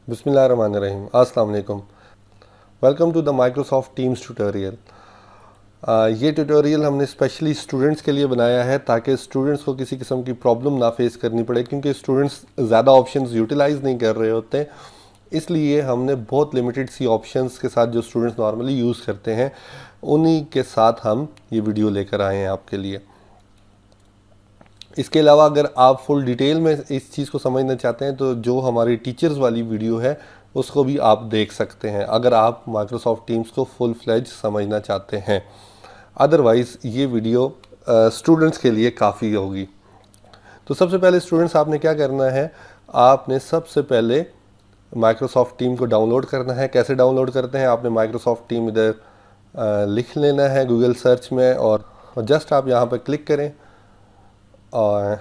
बिस्मिल्लाहिर्रहमानिर्रहीम। अस्सलाम वालेकुम। Welcome to the Microsoft Teams tutorial. ये ट्यूटोरियल हमने स्पेशली स्टूडेंट्स के लिए बनाया है ताकि स्टूडेंट्स को किसी किस्म की प्रॉब्लम ना फेस करनी पड़े, क्योंकि स्टूडेंट्स ज़्यादा ऑप्शंस यूटिलाइज़ नहीं कर रहे होते। इसलिए हमने बहुत लिमिटेड सी ऑप्शंस के साथ जो स्टूडेंट्स नॉर्मली यूज़ करते हैं उन्हीं के साथ हम ये वीडियो लेकर आए हैं आपके लिए। इसके अलावा अगर आप फुल डिटेल में इस चीज़ को समझना चाहते हैं तो जो हमारी टीचर्स वाली वीडियो है उसको भी आप देख सकते हैं, अगर आप माइक्रोसॉफ्ट टीम्स को फुल फ्लेज समझना चाहते हैं। अदरवाइज़ ये वीडियो स्टूडेंट्स के लिए काफ़ी होगी। तो सबसे पहले स्टूडेंट्स आपने क्या करना है, आपने सबसे पहले माइक्रोसॉफ्ट टीम को डाउनलोड करना है। कैसे डाउनलोड करते हैं, आपने माइक्रोसॉफ्ट टीम इधर लिख लेना है गूगल सर्च में और जस्ट आप यहाँ पर क्लिक करें और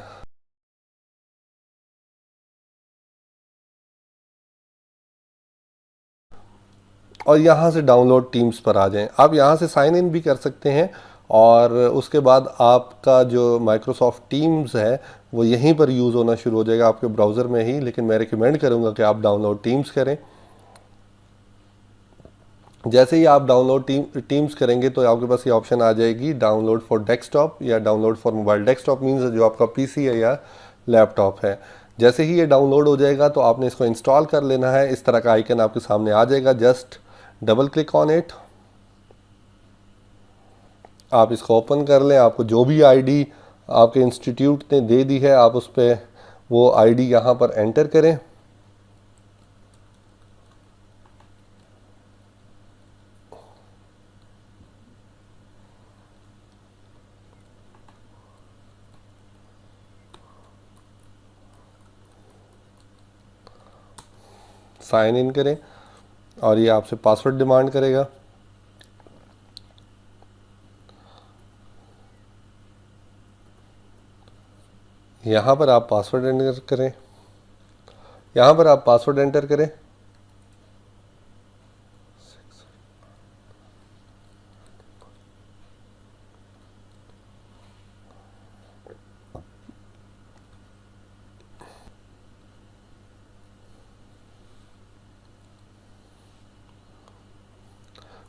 यहाँ से डाउनलोड टीम्स पर आ जाएं। आप यहाँ से साइन इन भी कर सकते हैं और उसके बाद आपका जो माइक्रोसॉफ्ट टीम्स है वो यहीं पर यूज़ होना शुरू हो जाएगा आपके ब्राउज़र में ही, लेकिन मैं रिकमेंड करूँगा कि आप डाउनलोड टीम्स करें। जैसे ही आप डाउनलोड टीम्स करेंगे तो आपके पास ये ऑप्शन आ जाएगी डाउनलोड फॉर डेस्कटॉप या download for mobile. Desktop means जो आपका पीसी है या लैपटॉप है। जैसे ही ये डाउनलोड हो जाएगा तो आपने इसको इंस्टॉल कर लेना है। इस तरह का आइकन आपके सामने आ जाएगा, just double click on it. आप इसको ओपन कर लें। आपको जो भी आईडी आपके इंस्टीट्यूट ने दे दी है आप उस पर वो आईडी यहाँ पर एंटर करें। साइन इन करें और ये आपसे पासवर्ड डिमांड करेगा। यहाँ पर आप पासवर्ड एंटर करें। यहाँ पर आप पासवर्ड एंटर करें।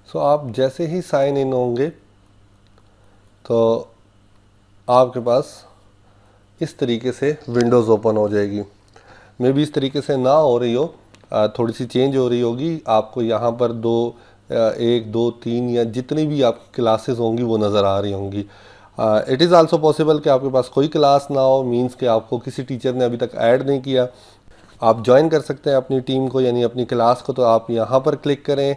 सो आप जैसे ही साइन इन होंगे तो आपके पास इस तरीके से विंडोज़ ओपन हो जाएगी। मे भी इस तरीके से ना हो रही हो, थोड़ी सी चेंज हो रही होगी। आपको यहाँ पर एक दो तीन या जितनी भी आपकी क्लासेस होंगी वो नज़र आ रही होंगी। इट इज़ आल्सो पॉसिबल कि आपके पास कोई क्लास ना हो, मींस कि आपको किसी टीचर ने अभी तक ऐड नहीं किया। आप ज्वाइन कर सकते हैं अपनी टीम को यानी अपनी क्लास को। तो आप यहाँ पर क्लिक करें।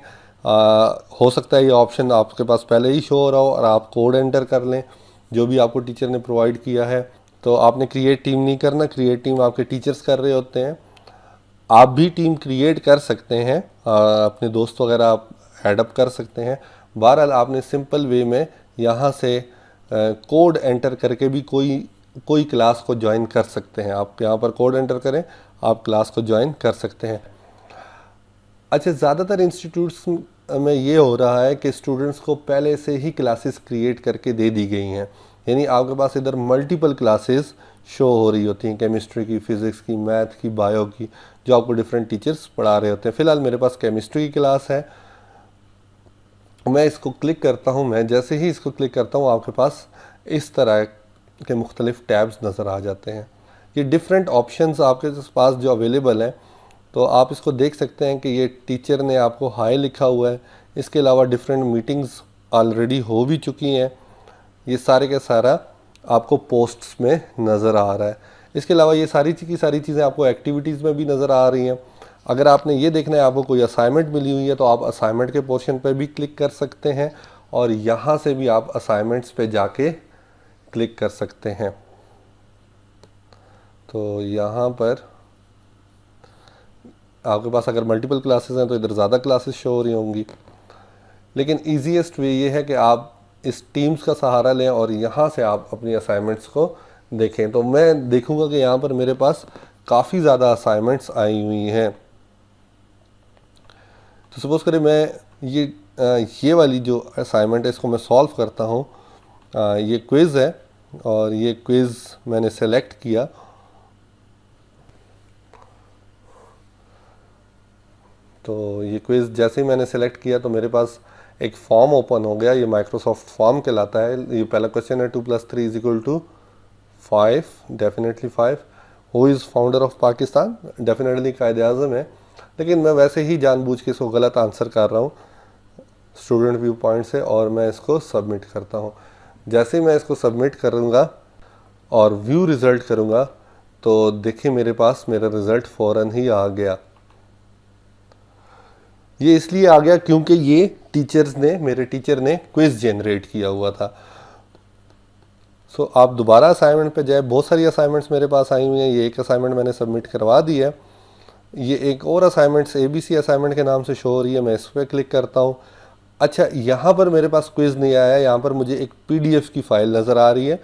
हो सकता है ये ऑप्शन आपके पास पहले ही शो हो रहा हो और आप कोड एंटर कर लें जो भी आपको टीचर ने प्रोवाइड किया है। तो आपने क्रिएट टीम नहीं करना, क्रिएट टीम आपके टीचर्स कर रहे होते हैं। आप भी टीम क्रिएट कर सकते हैं, अपने दोस्त वगैरह आप एडअप कर सकते हैं। बहरहाल आपने सिंपल वे में यहाँ से कोड एंटर करके भी कोई क्लास को ज्वाइन कर सकते हैं। आप यहाँ पर कोड एंटर करें, आप क्लास को ज्वाइन कर सकते हैं। अच्छा, ज़्यादातर इंस्टीट्यूट्स में ये हो रहा है कि स्टूडेंट्स को पहले से ही क्लासेस क्रिएट करके दे दी गई हैं, यानी आपके पास इधर मल्टीपल क्लासेस शो हो रही होती हैं, केमिस्ट्री की, फ़िज़िक्स की, मैथ की, बायो की, जो आपको डिफरेंट टीचर्स पढ़ा रहे होते हैं। फ़िलहाल मेरे पास केमिस्ट्री की क्लास है, मैं इसको क्लिक करता हूँ। मैं जैसे ही इसको क्लिक करता हूँ आपके पास इस तरह के मुख्तलिफ टैब्स नज़र आ जाते हैं। ये डिफरेंट ऑप्शंस आपके पास जो अवेलेबल हैं, तो आप इसको देख सकते हैं कि ये टीचर ने आपको हाई लिखा हुआ है। इसके अलावा डिफरेंट मीटिंग्स ऑलरेडी हो भी चुकी हैं। ये सारे का सारा आपको पोस्ट्स में नज़र आ रहा है। इसके अलावा ये सारी की सारी चीज़ें आपको एक्टिविटीज़ में भी नज़र आ रही हैं। अगर आपने ये देखना है आपको कोई असाइनमेंट मिली हुई है तो आप असाइनमेंट के पोर्शन पर भी क्लिक कर सकते हैं और यहाँ से भी आप असाइनमेंट्स पे जाके क्लिक कर सकते हैं। तो यहाँ पर आपके पास अगर मल्टीपल क्लासेस हैं तो इधर ज़्यादा क्लासेस शो हो रही होंगी, लेकिन ईजीएस्ट वे ये है कि आप इस टीम्स का सहारा लें और यहाँ से आप अपनी असाइनमेंट्स को देखें। तो मैं देखूँगा कि यहाँ पर मेरे पास काफ़ी ज़्यादा असाइनमेंट्स आई हुई हैं। तो सपोज़ करें मैं ये वाली जो असाइनमेंट है इसको मैं सॉल्व करता हूँ। ये क्विज़ है और ये क्विज़ मैंने सेलेक्ट किया। तो ये क्विज़ जैसे ही मैंने सेलेक्ट किया तो मेरे पास एक फॉर्म ओपन हो गया, ये माइक्रोसॉफ्ट फॉर्म कहलाता है। ये पहला क्वेश्चन है 2+3 = 5, definitely 5। Who is founder of Pakistan, definitely Quaid Azam है, लेकिन मैं वैसे ही जानबूझ के इसको गलत आंसर कर रहा हूँ स्टूडेंट व्यू पॉइंट से, और मैं इसको सबमिट करता हूँ। जैसे ही मैं इसको सबमिट करूँगा और व्यू रिज़ल्ट करूँगा तो देखिए मेरे पास मेरा रिज़ल्ट फ़ौरन ही आ गया। ये इसलिए आ गया क्योंकि ये मेरे टीचर ने क्विज़ जनरेट किया हुआ था। सो आप दोबारा असाइनमेंट पे जाए, बहुत सारी असाइनमेंट्स मेरे पास आई हुई हैं। ये एक असाइनमेंट मैंने सबमिट करवा दी है, ये एक और असाइनमेंट्स ABC असाइनमेंट के नाम से शो हो रही है। मैं इस पर क्लिक करता हूँ। अच्छा, यहाँ पर मेरे पास क्विज़ नहीं आया है, यहाँ पर मुझे एक PDF की फ़ाइल नज़र आ रही है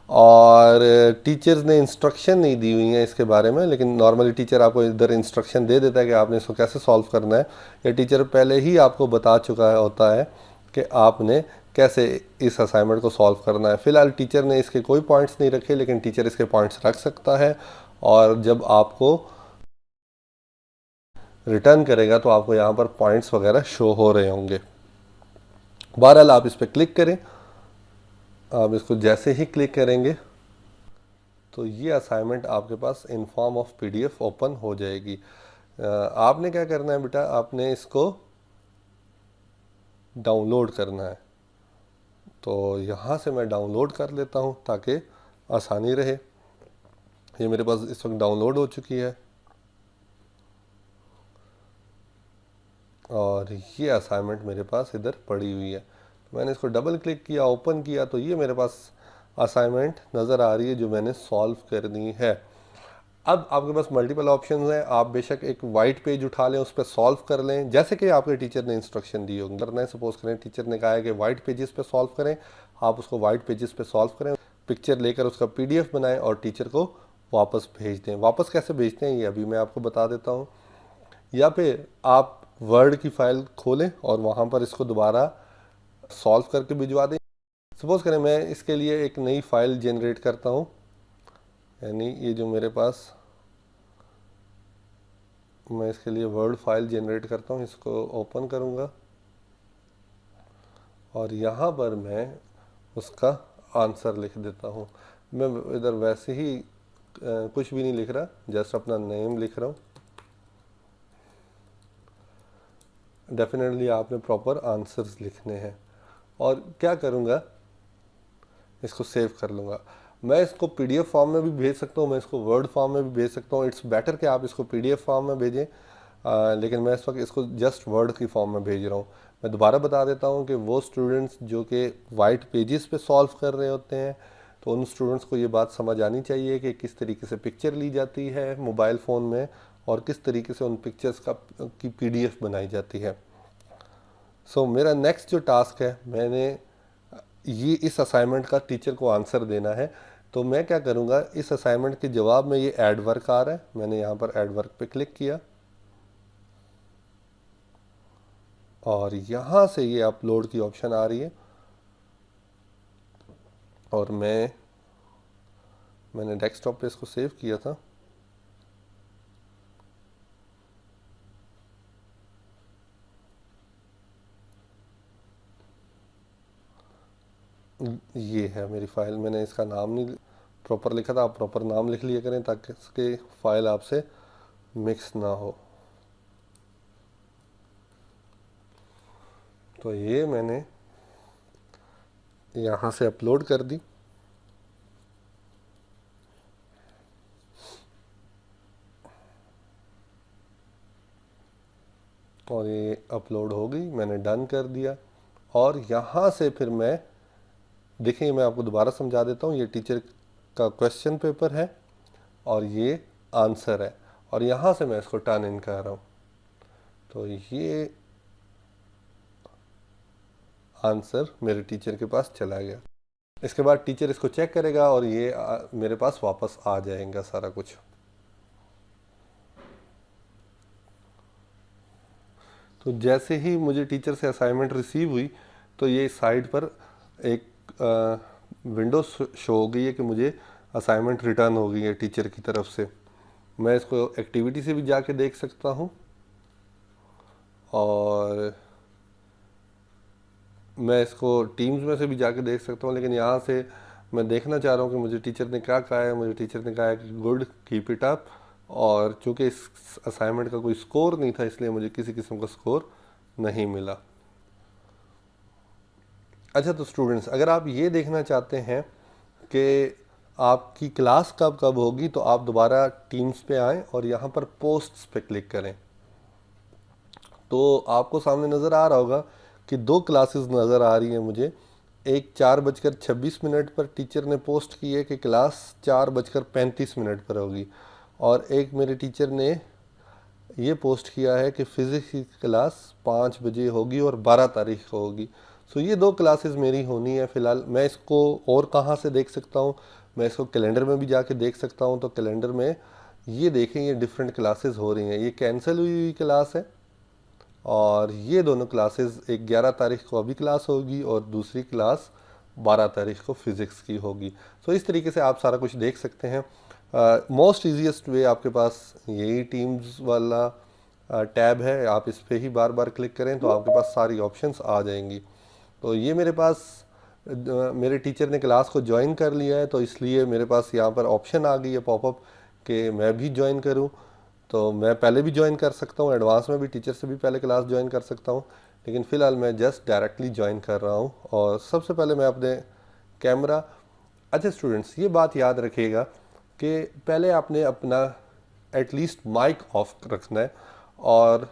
और टीचर्स ने इंस्ट्रक्शन नहीं दी हुई है इसके बारे में। लेकिन नॉर्मली टीचर आपको इधर इंस्ट्रक्शन दे देता है कि आपने इसको कैसे सॉल्व करना है, या टीचर पहले ही आपको बता चुका होता है कि आपने कैसे इस असाइनमेंट को सॉल्व करना है। फ़िलहाल टीचर ने इसके कोई पॉइंट्स नहीं रखे, लेकिन टीचर इसके पॉइंट्स रख सकता है, और जब आपको रिटर्न करेगा तो आपको यहाँ पर पॉइंट्स वगैरह शो हो रहे होंगे। बहरहाल आप इस पर क्लिक करें। आप इसको जैसे ही क्लिक करेंगे तो ये असाइनमेंट आपके पास in form of PDF open हो जाएगी। आपने क्या करना है बेटा, आपने इसको डाउनलोड करना है। तो यहाँ से मैं डाउनलोड कर लेता हूँ ताकि आसानी रहे। ये मेरे पास इस वक्त डाउनलोड हो चुकी है और ये असाइनमेंट मेरे पास इधर पड़ी हुई है। मैंने इसको डबल क्लिक किया, ओपन किया, तो ये मेरे पास असाइनमेंट नज़र आ रही है जो मैंने सॉल्व करनी है। अब आपके पास मल्टीपल ऑप्शंस हैं। आप बेशक एक वाइट पेज उठा लें, उस पर सॉल्व कर लें जैसे कि आपके टीचर ने इंस्ट्रक्शन दी होगी। करना है, सपोज करें टीचर ने कहा है कि वाइट पेजेस पे सॉल्व करें, आप उसको वाइट पेजेस पे सॉल्व करें, पिक्चर लेकर उसका PDF बनाएं और टीचर को वापस भेज दें। वापस कैसे भेजते हैं ये अभी मैं आपको बता देता हूँ। या फिर आप वर्ड की फ़ाइल खोलें और वहाँ पर इसको दोबारा सॉल्व करके भिजवा दें। सपोज़ करें मैं इसके लिए एक नई फ़ाइल जनरेट करता हूँ, यानी ये जो मेरे पास, मैं इसके लिए वर्ड फाइल जनरेट करता हूँ, इसको ओपन करूँगा और यहाँ पर मैं उसका आंसर लिख देता हूँ। मैं इधर वैसे ही कुछ भी नहीं लिख रहा, जस्ट अपना नेम लिख रहा हूँ। डेफिनेटली आपने प्रॉपर आंसर्स लिखने हैं। और क्या करूँगा, इसको सेव कर लूँगा। मैं इसको PDF फॉर्म में भी भेज सकता हूँ, मैं इसको वर्ड फॉर्म में भी भेज सकता हूँ। इट्स बेटर कि आप इसको PDF फॉर्म में भेजें, लेकिन मैं इस वक्त इसको जस्ट वर्ड की फॉर्म में भेज रहा हूँ। मैं दोबारा बता देता हूँ कि वो स्टूडेंट्स जो कि वाइट पेजेस पे सॉल्व कर रहे होते हैं, तो उन स्टूडेंट्स को ये बात समझ आनी चाहिए कि किस तरीके से पिक्चर ली जाती है मोबाइल फ़ोन में और किस तरीके से उन पिक्चर्स की PDF बनाई जाती है। सो मेरा नेक्स्ट जो टास्क है, मैंने ये इस असाइनमेंट का टीचर को आंसर देना है। तो मैं क्या करूँगा, इस असाइनमेंट के जवाब में ये ऐड वर्क आ रहा है, मैंने यहाँ पर ऐड वर्क पे क्लिक किया और यहाँ से ये अपलोड की ऑप्शन आ रही है और मैंने डेस्कटॉप पे इसको सेव किया था। ये है मेरी फ़ाइल। मैंने इसका नाम नहीं प्रॉपर लिखा था, आप प्रॉपर नाम लिख लिया करें ताकि इसके फ़ाइल आपसे मिक्स ना हो। तो ये मैंने यहाँ से अपलोड कर दी और ये अपलोड हो गई, मैंने डन कर दिया। और यहाँ से फिर मैं देखिए, मैं आपको दोबारा समझा देता हूँ। ये टीचर का क्वेश्चन पेपर है और ये आंसर है, और यहाँ से मैं इसको टर्न इन कर रहा हूँ। तो ये आंसर मेरे टीचर के पास चला गया। इसके बाद टीचर इसको चेक करेगा और ये मेरे पास वापस आ जाएगा सारा कुछ। तो जैसे ही मुझे टीचर से असाइनमेंट रिसीव हुई तो ये साइड पर एक विंडो शो हो गई है कि मुझे असाइनमेंट रिटर्न हो गई है टीचर की तरफ से। मैं इसको एक्टिविटी से भी जाके देख सकता हूँ और मैं इसको टीम्स में से भी जाके देख सकता हूँ, लेकिन यहाँ से मैं देखना चाह रहा हूँ कि मुझे टीचर ने क्या कहा है। मुझे टीचर ने कहा है कि गुड, कीप इट अप, और चूँकि इस असाइनमेंट का कोई स्कोर नहीं था इसलिए मुझे किसी किस्म का स्कोर नहीं मिला। अच्छा, तो स्टूडेंट्स, अगर आप ये देखना चाहते हैं कि आपकी क्लास कब कब होगी, तो आप दोबारा टीम्स पे आएँ और यहाँ पर पोस्ट्स पे क्लिक करें। तो आपको सामने नज़र आ रहा होगा कि दो क्लासेस नज़र आ रही हैं मुझे। एक 4:26 पर टीचर ने पोस्ट की है कि क्लास 4:35 पर होगी, और एक मेरे टीचर ने ये पोस्ट किया है कि फ़िज़िक्स की क्लास 5 बजे होगी और 12 तारीख को होगी। सो ये दो क्लासेस मेरी होनी है फ़िलहाल। मैं इसको और कहाँ से देख सकता हूँ? मैं इसको कैलेंडर में भी जाके देख सकता हूँ। तो कैलेंडर में ये देखें, ये डिफरेंट क्लासेस हो रही हैं। ये कैंसिल हुई हुई क्लास है, और ये दोनों क्लासेस, एक 11 तारीख को अभी क्लास होगी और दूसरी क्लास 12 तारीख को फ़िज़िक्स की होगी। सो इस तरीके से आप सारा कुछ देख सकते हैं। मोस्ट ईजीएस्ट वे आपके पास यही टीम्स वाला टैब है। आप इस पर ही बार बार क्लिक करें तो आपके पास सारी ऑप्शंस आ जाएंगी। तो ये मेरे पास मेरे टीचर ने क्लास को ज्वाइन कर लिया है, तो इसलिए मेरे पास यहाँ पर ऑप्शन आ गई है पॉपअप कि मैं भी ज्वाइन करूँ। तो मैं पहले भी ज्वाइन कर सकता हूँ, एडवांस में भी टीचर से भी पहले क्लास ज्वाइन कर सकता हूँ, लेकिन फ़िलहाल मैं जस्ट डायरेक्टली ज्वाइन कर रहा हूँ। और सबसे पहले मैं अपने कैमरा, अच्छा स्टूडेंट्स, ये बात याद रखिएगा कि पहले आपने अपना एटलीस्ट माइक ऑफ रखना है, और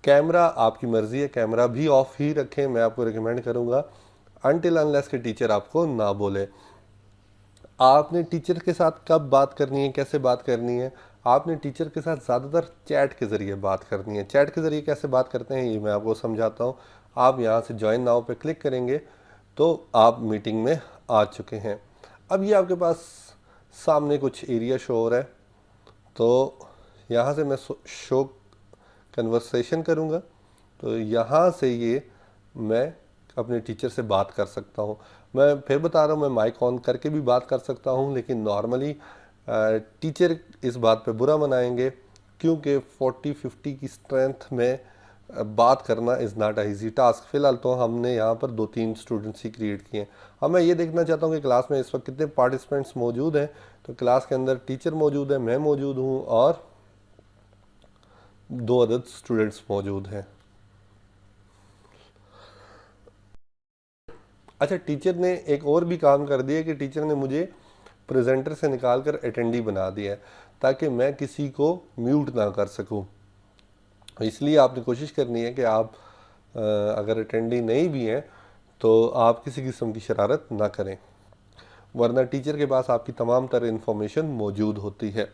कैमरा आपकी मर्ज़ी है, कैमरा भी ऑफ ही रखें। मैं आपको रिकमेंड करूँगा अनटिल अनलेस के टीचर आपको ना बोले। आपने टीचर के साथ कब बात करनी है, कैसे बात करनी है? आपने टीचर के साथ ज़्यादातर चैट के ज़रिए बात करनी है। चैट के ज़रिए कैसे बात करते हैं ये मैं आपको समझाता हूँ। आप यहाँ से ज्वाइन नाउ पे क्लिक करेंगे तो आप मीटिंग में आ चुके हैं। अब ये आपके पास सामने कुछ एरिया शो हो रहा है, तो यहाँ से मैं शो कन्वर्सेशन करूँगा। तो यहाँ से ये मैं अपने टीचर से बात कर सकता हूँ। मैं फिर बता रहा हूँ, मैं माइक ऑन करके भी बात कर सकता हूँ, लेकिन नॉर्मली टीचर इस बात पे बुरा मनाएंगे, क्योंकि 40-50 की स्ट्रेंथ में बात करना is not a easy task. फ़िलहाल तो हमने यहाँ पर 2-3 स्टूडेंट्स ही क्रिएट किए हैं। अब मैं ये देखना चाहता हूँ कि क्लास में इस वक्त कितने पार्टिसिपेंट्स मौजूद हैं। तो क्लास के अंदर टीचर मौजूद है, मैं मौजूद हूँ, और 2 अदर स्टूडेंट्स मौजूद हैं। अच्छा, टीचर ने एक और भी काम कर दिया कि टीचर ने मुझे प्रेजेंटर से निकाल कर अटेंडी बना दिया है, ताकि मैं किसी को म्यूट ना कर सकूं। इसलिए आपने कोशिश करनी है कि आप अगर अटेंडी नहीं भी हैं तो आप किसी किस्म की शरारत ना करें, वरना टीचर के पास आपकी तमाम तरह इन्फॉर्मेशन मौजूद होती है।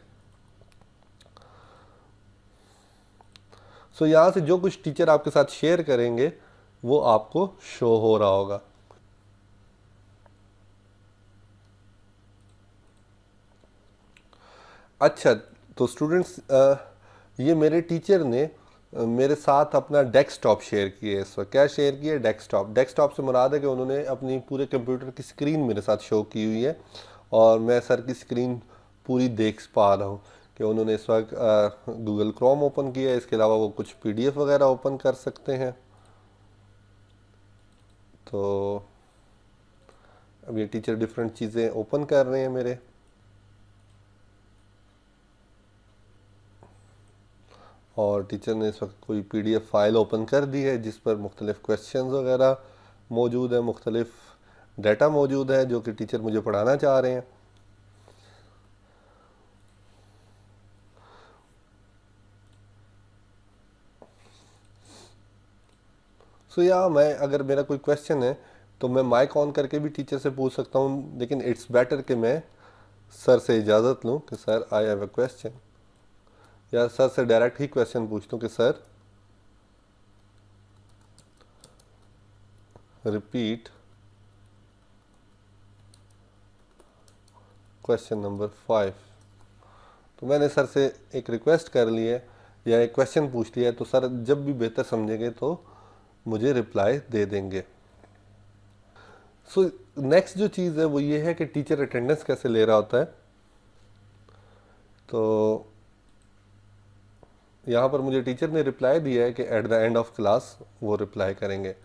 सो यहाँ से जो कुछ टीचर आपके साथ शेयर करेंगे वो आपको शो हो रहा होगा। अच्छा, तो स्टूडेंट्स, ये मेरे टीचर ने मेरे साथ अपना डेस्कटॉप शेयर किया है। इस वक्त क्या शेयर किया है? डेस्कटॉप। डेस्कटॉप से मुराद है कि उन्होंने अपनी पूरे कंप्यूटर की स्क्रीन मेरे साथ शो की हुई है, और मैं सर की स्क्रीन पूरी देख पा रहा हूँ कि उन्होंने इस वक्त गूगल क्रोम ओपन किया है। इसके अलावा वो कुछ पीडीएफ वगैरह ओपन कर सकते हैं। तो अब ये टीचर डिफरेंट चीज़ें ओपन कर रहे हैं मेरे, और टीचर ने इस वक्त कोई पीडीएफ फाइल ओपन कर दी है जिस पर मुख्तलिफ़ क्वेश्चंस वगैरह मौजूद है, मुख्तलिफ़ डाटा मौजूद है जो कि टीचर मुझे पढ़ाना चाह रहे हैं। सो या मैं, अगर मेरा कोई क्वेश्चन है तो मैं माइक ऑन करके भी टीचर से पूछ सकता हूँ, लेकिन इट्स बेटर कि मैं सर से इजाज़त लूँ कि sir I have a question, या सर से डायरेक्ट ही क्वेश्चन पूछता हूँ कि सर रिपीट क्वेश्चन नंबर 5। तो मैंने सर से एक रिक्वेस्ट कर ली है या एक क्वेश्चन पूछ लिया है, तो सर जब भी बेहतर समझेंगे तो मुझे रिप्लाई दे देंगे। सो नेक्स्ट जो चीज़ है वो ये है कि टीचर अटेंडेंस कैसे ले रहा होता है। तो यहाँ पर मुझे टीचर ने रिप्लाई दिया है कि at the end of class वो रिप्लाई करेंगे।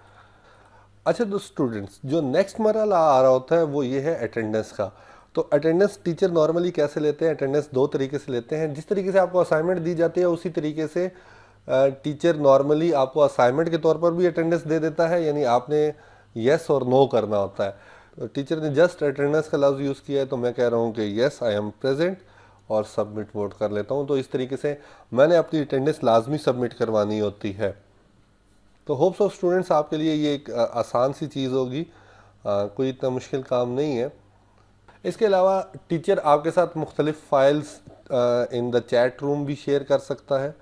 अच्छा, तो स्टूडेंट्स, जो नेक्स्ट मरहला आ रहा होता है वो ये है अटेंडेंस का। तो अटेंडेंस टीचर नॉर्मली कैसे लेते हैं? अटेंडेंस दो तरीके से लेते हैं। जिस तरीके से आपको असाइनमेंट दी जाती है उसी तरीके से टीचर नॉर्मली आपको असाइनमेंट के तौर पर भी अटेंडेंस दे देता है, यानी आपने येस और नो करना होता है। तो टीचर ने जस्ट अटेंडेंस का लफ्ज़ यूज़ किया है तो मैं कह रहा हूँ कि येस आई एम प्रेजेंट और सबमिट वोट कर लेता हूँ। तो इस तरीके से मैंने अपनी अटेंडेंस लाजमी सबमिट करवानी होती है। तो होप्स ऑफ स्टूडेंट्स आपके लिए ये एक आसान सी चीज़ होगी, कोई इतना मुश्किल काम नहीं है। इसके अलावा टीचर आपके साथ मुख्तलिफ files in the chat room भी शेयर कर सकता है।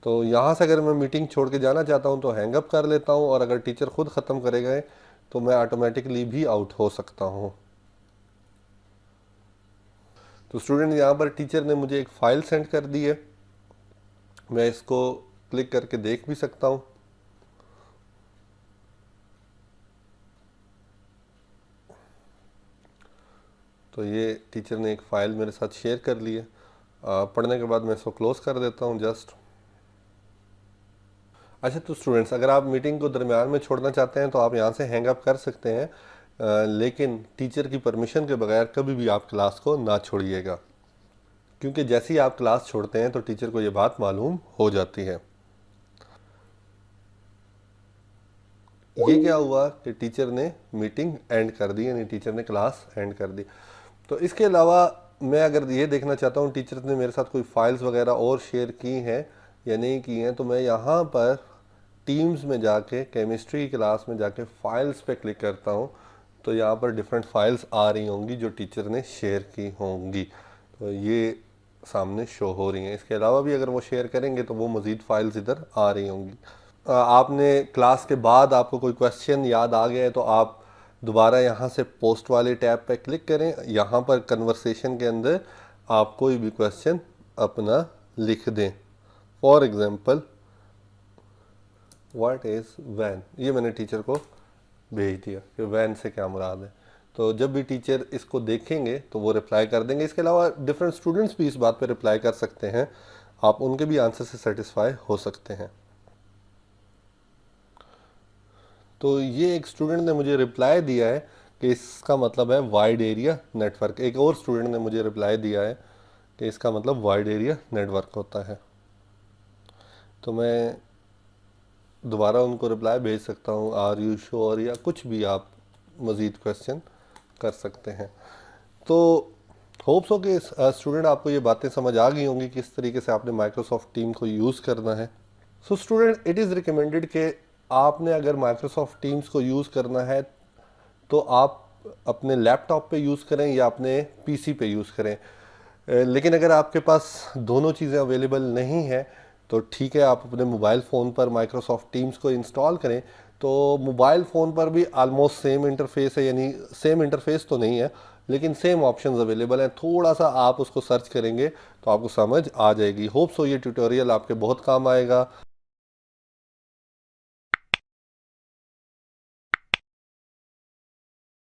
तो यहाँ से अगर मैं मीटिंग छोड़ के जाना चाहता हूँ तो हैंग अप कर लेता हूँ, और अगर टीचर खुद ख़त्म करेगा तो मैं ऑटोमेटिकली भी आउट हो सकता हूँ। तो स्टूडेंट, यहाँ पर टीचर ने मुझे एक फ़ाइल सेंड कर दी है, मैं इसको क्लिक करके देख भी सकता हूँ। तो ये टीचर ने एक फ़ाइल मेरे साथ शेयर कर ली है। पढ़ने के बाद मैं इसको क्लोज़ कर देता हूँ जस्ट। अच्छा, तो स्टूडेंट्स, अगर आप मीटिंग को दरमियान में छोड़ना चाहते हैं तो आप यहाँ से हैंग अप कर सकते हैं, लेकिन टीचर की परमिशन के बगैर कभी भी आप क्लास को ना छोड़िएगा, क्योंकि जैसे ही आप क्लास छोड़ते हैं तो टीचर को ये बात मालूम हो जाती है। ये क्या हुआ कि टीचर ने मीटिंग एंड कर दी, यानी टीचर ने क्लास एंड कर दी। तो इसके अलावा मैं अगर ये देखना चाहता हूँ टीचर ने मेरे साथ कोई फाइल्स वगैरह और शेयर की हैं या नहीं की हैं, तो मैं यहाँ पर टीम्स में जाके केमिस्ट्री क्लास में जाके फाइल्स पे क्लिक करता हूँ। तो यहाँ पर डिफरेंट फाइल्स आ रही होंगी जो टीचर ने शेयर की होंगी, तो ये सामने शो हो रही हैं। इसके अलावा भी अगर वो शेयर करेंगे तो वो मज़ीद फाइल्स इधर आ रही होंगी। आपने क्लास के बाद आपको कोई क्वेश्चन याद आ गया है तो आप दोबारा यहाँ से पोस्ट वाले टैब पे क्लिक करें। यहाँ पर कन्वर्सेशन के अंदर आप कोई भी क्वेश्चन अपना लिख दें। For example, what is van, ये मैंने टीचर को भेज दिया कि वैन से क्या मुराद है। तो जब भी टीचर इसको देखेंगे तो वो रिप्लाई कर देंगे। इसके अलावा डिफरेंट स्टूडेंट्स भी इस बात पे रिप्लाई कर सकते हैं, आप उनके भी आंसर से सेटिस्फाई हो सकते हैं। तो ये एक स्टूडेंट ने मुझे रिप्लाई दिया है कि इसका मतलब है वाइड एरिया नेटवर्क। एक और स्टूडेंट ने मुझे रिप्लाई दिया है कि इसका मतलब वाइड एरिया नेटवर्क होता है। तो मैं दोबारा उनको रिप्लाई भेज सकता हूँ, आर यू श्योर, या कुछ भी आप मज़ीद क्वेश्चन कर सकते हैं। तो होप्स हो कि स्टूडेंट आपको ये बातें समझ आ गई होंगी किस तरीके से आपने माइक्रोसॉफ्ट टीम को यूज़ करना है। So student, it is recommended कि आपने अगर माइक्रोसॉफ्ट टीम्स को यूज़ करना है तो आप अपने लैपटॉप पे यूज़ करें या अपने पीसी पे यूज़ करें। लेकिन अगर आपके पास दोनों चीज़ें अवेलेबल नहीं है तो ठीक है, आप अपने मोबाइल फ़ोन पर माइक्रोसॉफ्ट टीम्स को इंस्टॉल करें। तो मोबाइल फ़ोन पर भी आलमोस्ट सेम इंटरफेस है, यानी सेम इंटरफेस तो नहीं है लेकिन सेम ऑप्शंस अवेलेबल हैं। थोड़ा सा आप उसको सर्च करेंगे तो आपको समझ आ जाएगी। होप सो ये ट्यूटोरियल आपके बहुत काम आएगा।